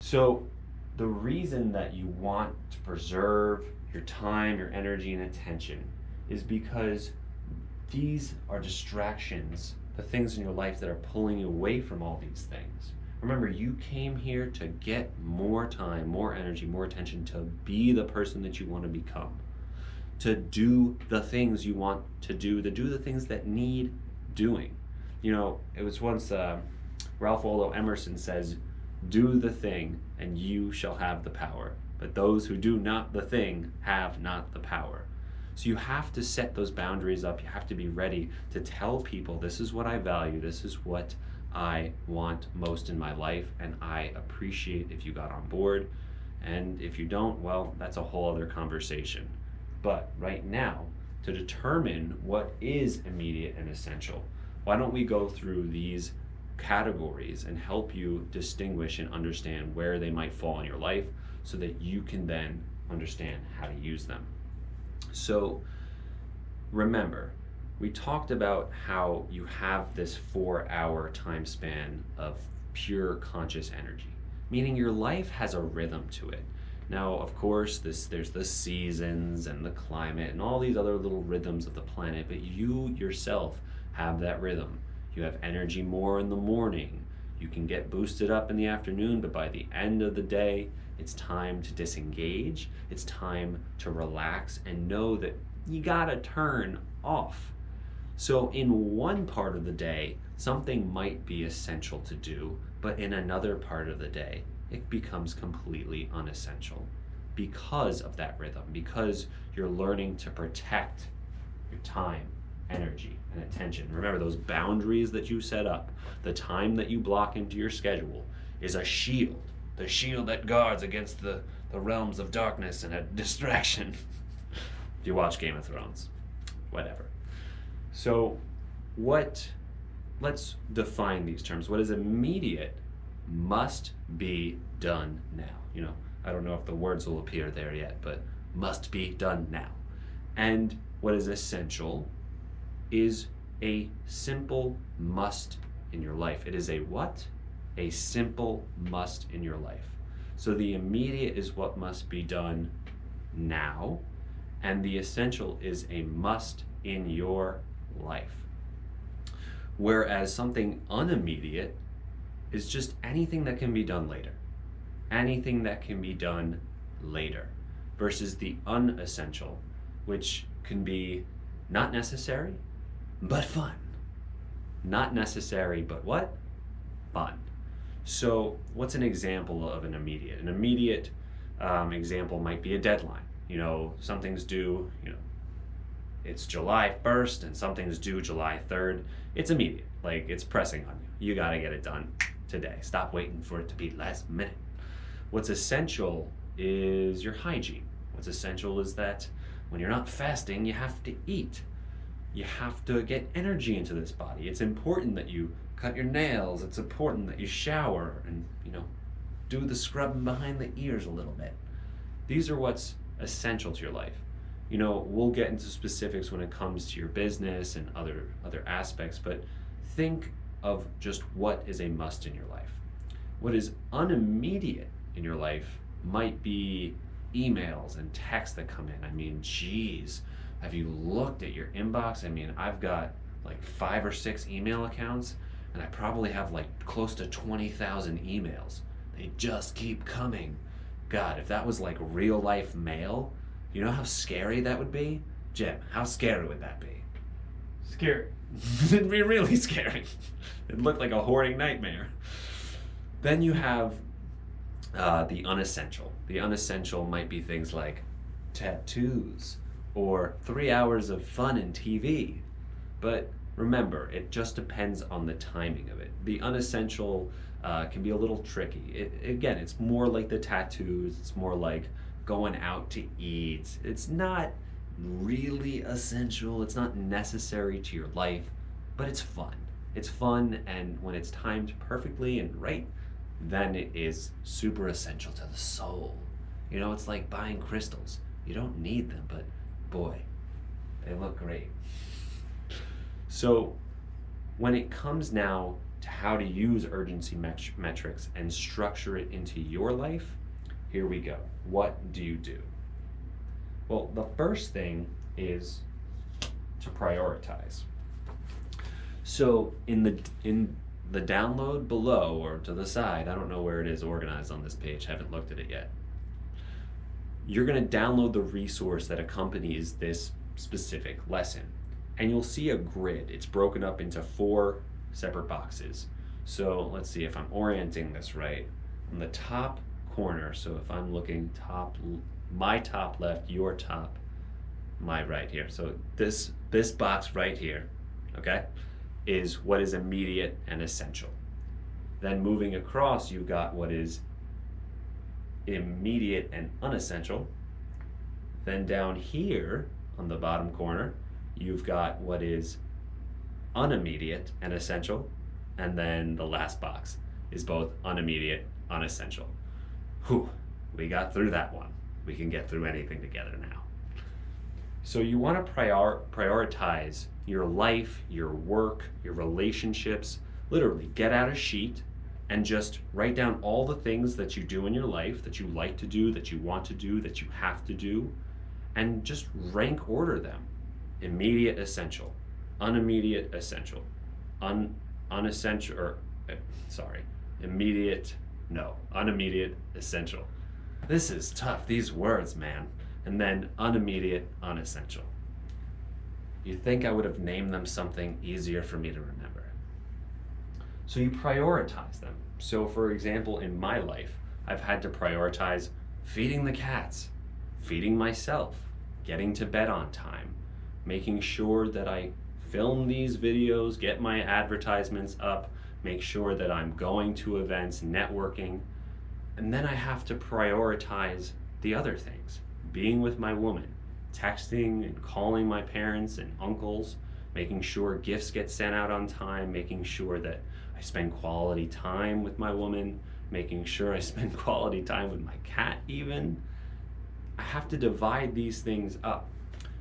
So the reason that you want to preserve your time, your energy, and attention is because these are distractions, the things in your life that are pulling you away from all these things. Remember, you came here to get more time, more energy, more attention, to be the person that you want to become, to do the things you want to do the things that need doing. You know, it was once Ralph Waldo Emerson says, "Do the thing, and you shall have the power. But those who do not the thing have not the power." So you have to set those boundaries up. You have to be ready to tell people, this is what I value, this is what I want most in my life, and I appreciate if you got on board. And if you don't, well, that's a whole other conversation. But right now, to determine what is immediate and essential, why don't we go through these categories and help you distinguish and understand where they might fall in your life so that you can then understand how to use them. So remember, we talked about how you have this 4-hour time span of pure conscious energy, meaning your life has a rhythm to it. Now, of course, there's the seasons and the climate and all these other little rhythms of the planet, but you yourself have that rhythm. You have energy more in the morning. You can get boosted up in the afternoon, but by the end of the day, it's time to disengage. It's time to relax and know that you gotta turn off. So in one part of the day, something might be essential to do, but in another part of the day, it becomes completely unessential because of that rhythm, because you're learning to protect your time, energy, and attention. Remember, those boundaries that you set up, the time that you block into your schedule is a shield, the shield that guards against the realms of darkness and a distraction. If you watch Game of Thrones, whatever. So let's define these terms. What is immediate must be done now. You know, I don't know if the words will appear there yet, but must be done now. And what is essential is a simple must in your life. It is a what? A simple must in your life. So the immediate is what must be done now, and the essential is a must in your life. Whereas something unimmediate is just anything that can be done later. Anything that can be done later. Versus the unessential, which can be not necessary, but fun. Not necessary, but what? Fun. So what's an example of an immediate? An immediate example might be a deadline. You know, something's due, it's July 1st and something's due July 3rd. It's immediate, like it's pressing on you. You gotta get it done today. Stop waiting for it to be last minute. What's essential is your hygiene. What's essential is that when you're not fasting, you have to eat. You have to get energy into this body. It's important that you cut your nails. It's important that you shower and, do the scrubbing behind the ears a little bit. These are what's essential to your life. We'll get into specifics when it comes to your business and other aspects, but think of just what is a must in your life. What is unimmediate in your life might be emails and texts that come in. I mean, geez, have you looked at your inbox? I mean, I've got like 5 or 6 email accounts, and I probably have like close to 20,000 emails. They just keep coming. God, if that was like real life mail, you know how scary that would be? Jim, how scary would that be? Scary. It'd be really scary. It'd look like a hoarding nightmare. Then you have the unessential. The unessential might be things like tattoos or 3 hours of fun and TV. But remember, it just depends on the timing of it. The unessential can be a little tricky. Again, it's more like the tattoos. It's more like going out to eat. It's not really essential. It's not necessary to your life, but it's fun. It's fun, and when it's timed perfectly and right, then it is super essential to the soul. It's like buying crystals. You don't need them, but boy, they look great. So when it comes now to how to use urgency metrics and structure it into your life, here we go. What do you do? Well, the first thing is to prioritize. So in the download below or to the side, I don't know where it is organized on this page, haven't looked at it yet. You're going to download the resource that accompanies this specific lesson. And you'll see a grid. It's broken up into 4 separate boxes. So let's see if I'm orienting this right. On the top corner, so if I'm looking my top left, your top, my right here. So this box right here, okay, is what is immediate and essential. Then moving across, you've got what is immediate and unessential. Then down here on the bottom corner, you've got what is unimmediate and essential. And then the last box is both unimmediate, unessential. Whew, we got through that one. We can get through anything together now. So you want to prioritize your life, your work, your relationships. Literally get out a sheet and just write down all the things that you do in your life, that you like to do, that you want to do, that you have to do, and just rank order them. Immediate, essential, unimmediate, essential, unimmediate, essential. This is tough, these words, man. And then unimmediate, unessential. You'd think I would have named them something easier for me to remember. So you prioritize them. So for example, in my life, I've had to prioritize feeding the cats, feeding myself, getting to bed on time, making sure that I film these videos, get my advertisements up, make sure that I'm going to events, networking, and then I have to prioritize the other things. Being with my woman, texting and calling my parents and uncles, making sure gifts get sent out on time, making sure that I spend quality time with my woman, making sure I spend quality time with my cat even. I have to divide these things up.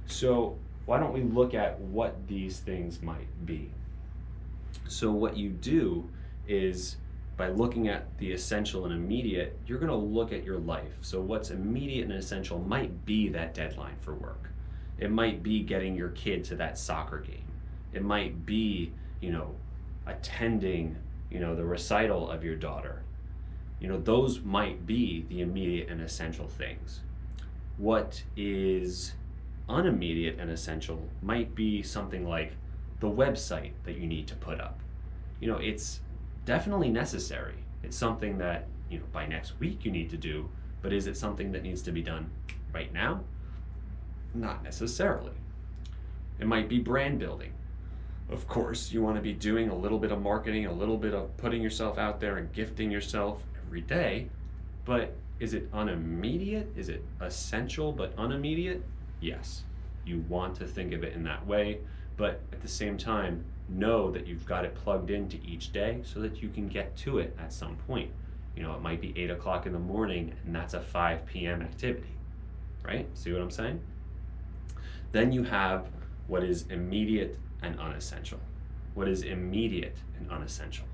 So why don't we look at what these things might be? So what you do is, by looking at the essential and immediate, you're going to look at your life. So what's immediate and essential might be that deadline for work. It might be getting your kid to that soccer game. It might be, attending, the recital of your daughter. Those might be the immediate and essential things. What is unimmediate and essential might be something like the website that you need to put up. It's definitely necessary. It's something that, by next week you need to do, but is it something that needs to be done right now? Not necessarily. It might be brand building. Of course, you want to be doing a little bit of marketing, a little bit of putting yourself out there and gifting yourself every day, but is it unimmediate? Is it essential but unimmediate? Yes. You want to think of it in that way, but at the same time, know that you've got it plugged into each day so that you can get to it at some point. It might be 8 o'clock in the morning and that's a 5 p.m. activity, right? See what I'm saying? Then you have what is immediate and unessential. What is immediate and unessential?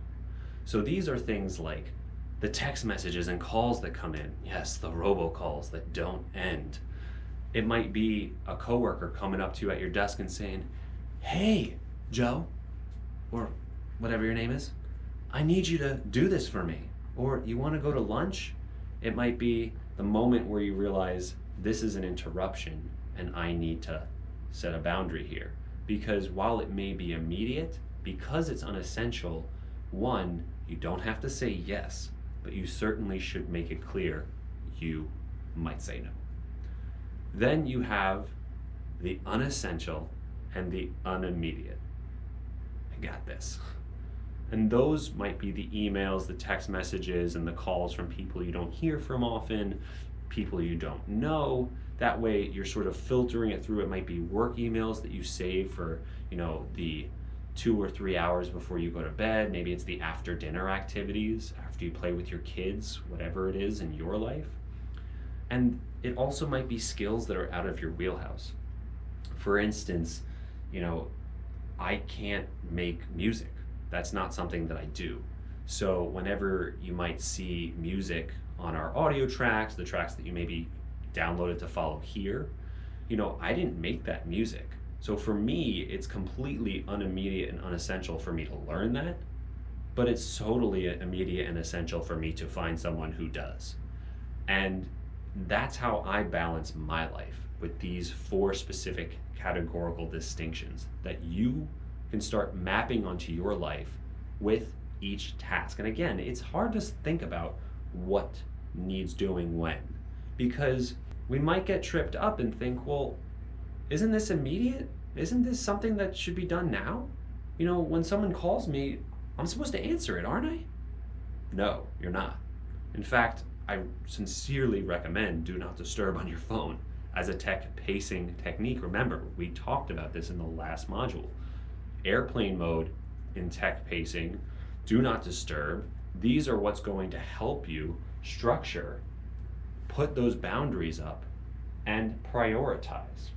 So these are things like the text messages and calls that come in. Yes, the robocalls that don't end. It might be a coworker coming up to you at your desk and saying, "Hey, Joe," or whatever your name is, "I need you to do this for me." Or you want to go to lunch? It might be the moment where you realize this is an interruption and I need to set a boundary here. Because while it may be immediate, because it's unessential, one, you don't have to say yes, but you certainly should make it clear you might say no. Then you have the unessential and the unimmediate. I got this. And those might be the emails, the text messages, and the calls from people you don't hear from often, people you don't know. That way you're sort of filtering it through. It might be work emails that you save for, the 2 or 3 hours before you go to bed. Maybe it's the after dinner activities, after you play with your kids, whatever it is in your life. And it also might be skills that are out of your wheelhouse. For instance, I can't make music. That's not something that I do. So whenever you might see music on our audio tracks, the tracks that you maybe downloaded to follow here, I didn't make that music. So for me, it's completely unimmediate and unessential for me to learn that, but it's totally immediate and essential for me to find someone who does. And that's how I balance my life, with these 4 specific categorical distinctions that you can start mapping onto your life with each task. And again, it's hard to think about what needs doing when, because we might get tripped up and think, well, isn't this immediate? Isn't this something that should be done now? When someone calls me, I'm supposed to answer it, aren't I? No, you're not. In fact, I sincerely recommend do not disturb on your phone as a tech pacing technique. Remember, we talked about this in the last module. Airplane mode in tech pacing, do not disturb. These are what's going to help you structure, put those boundaries up, and prioritize.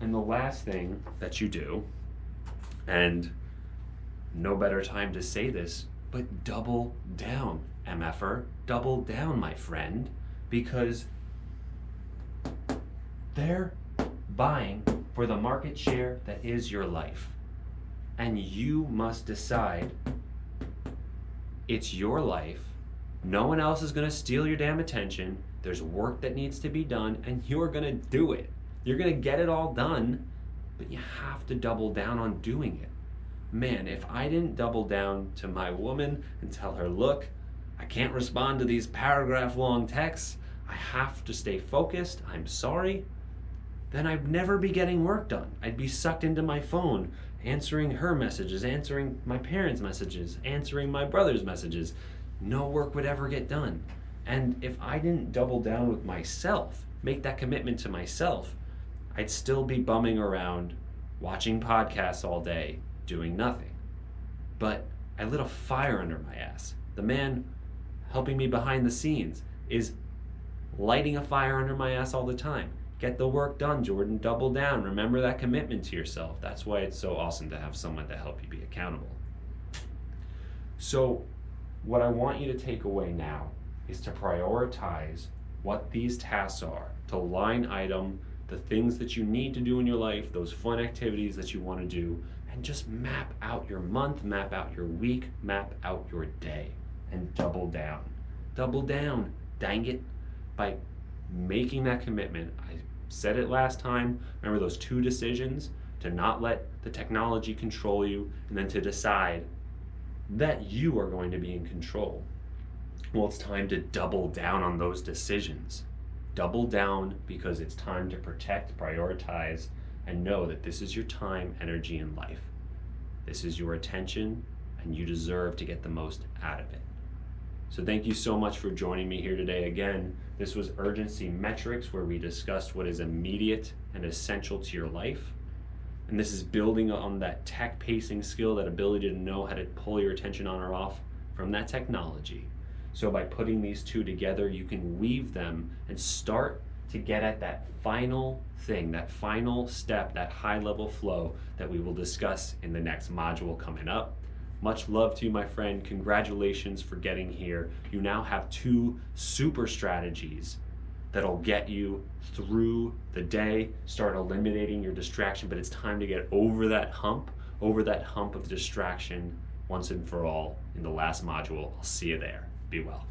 And the last thing that you do, and no better time to say this, but double down, MFer, double down, my friend, because they're buying for the market share that is your life. And you must decide it's your life. No one else is going to steal your damn attention. There's work that needs to be done, and you're going to do it. You're going to get it all done, but you have to double down on doing it. Man, if I didn't double down to my woman and tell her, look, I can't respond to these paragraph-long texts, I have to stay focused, I'm sorry, then I'd never be getting work done. I'd be sucked into my phone, answering her messages, answering my parents' messages, answering my brother's messages. No work would ever get done. And if I didn't double down with myself, make that commitment to myself, I'd still be bumming around, watching podcasts all day, doing nothing. But I lit a fire under my ass. The man helping me behind the scenes is lighting a fire under my ass all the time. Get the work done, Jordan. Double down. Remember that commitment to yourself. That's why it's so awesome to have someone to help you be accountable. So what I want you to take away now is to prioritize what these tasks are, to line item the things that you need to do in your life, those fun activities that you want to do, and just map out your month, map out your week, map out your day, and double down. Double down, dang it, by making that commitment. I said it last time, remember those 2 decisions, to not let the technology control you, and then to decide that you are going to be in control. Well, it's time to double down on those decisions. Double down, because it's time to protect, prioritize, and know that this is your time, energy, and life. This is your attention, and you deserve to get the most out of it. So thank you so much for joining me here today. Again, this was Urgency Metrics, where we discussed what is immediate and essential to your life. And this is building on that tech pacing skill, that ability to know how to pull your attention on or off from that technology. So by putting these 2 together, you can weave them and start to get at that final thing, that final step, that high-level flow that we will discuss in the next module coming up. Much love to you, my friend. Congratulations for getting here. You now have 2 super strategies that'll get you through the day, start eliminating your distraction, but it's time to get over that hump of distraction once and for all in the last module. I'll see you there. Be well.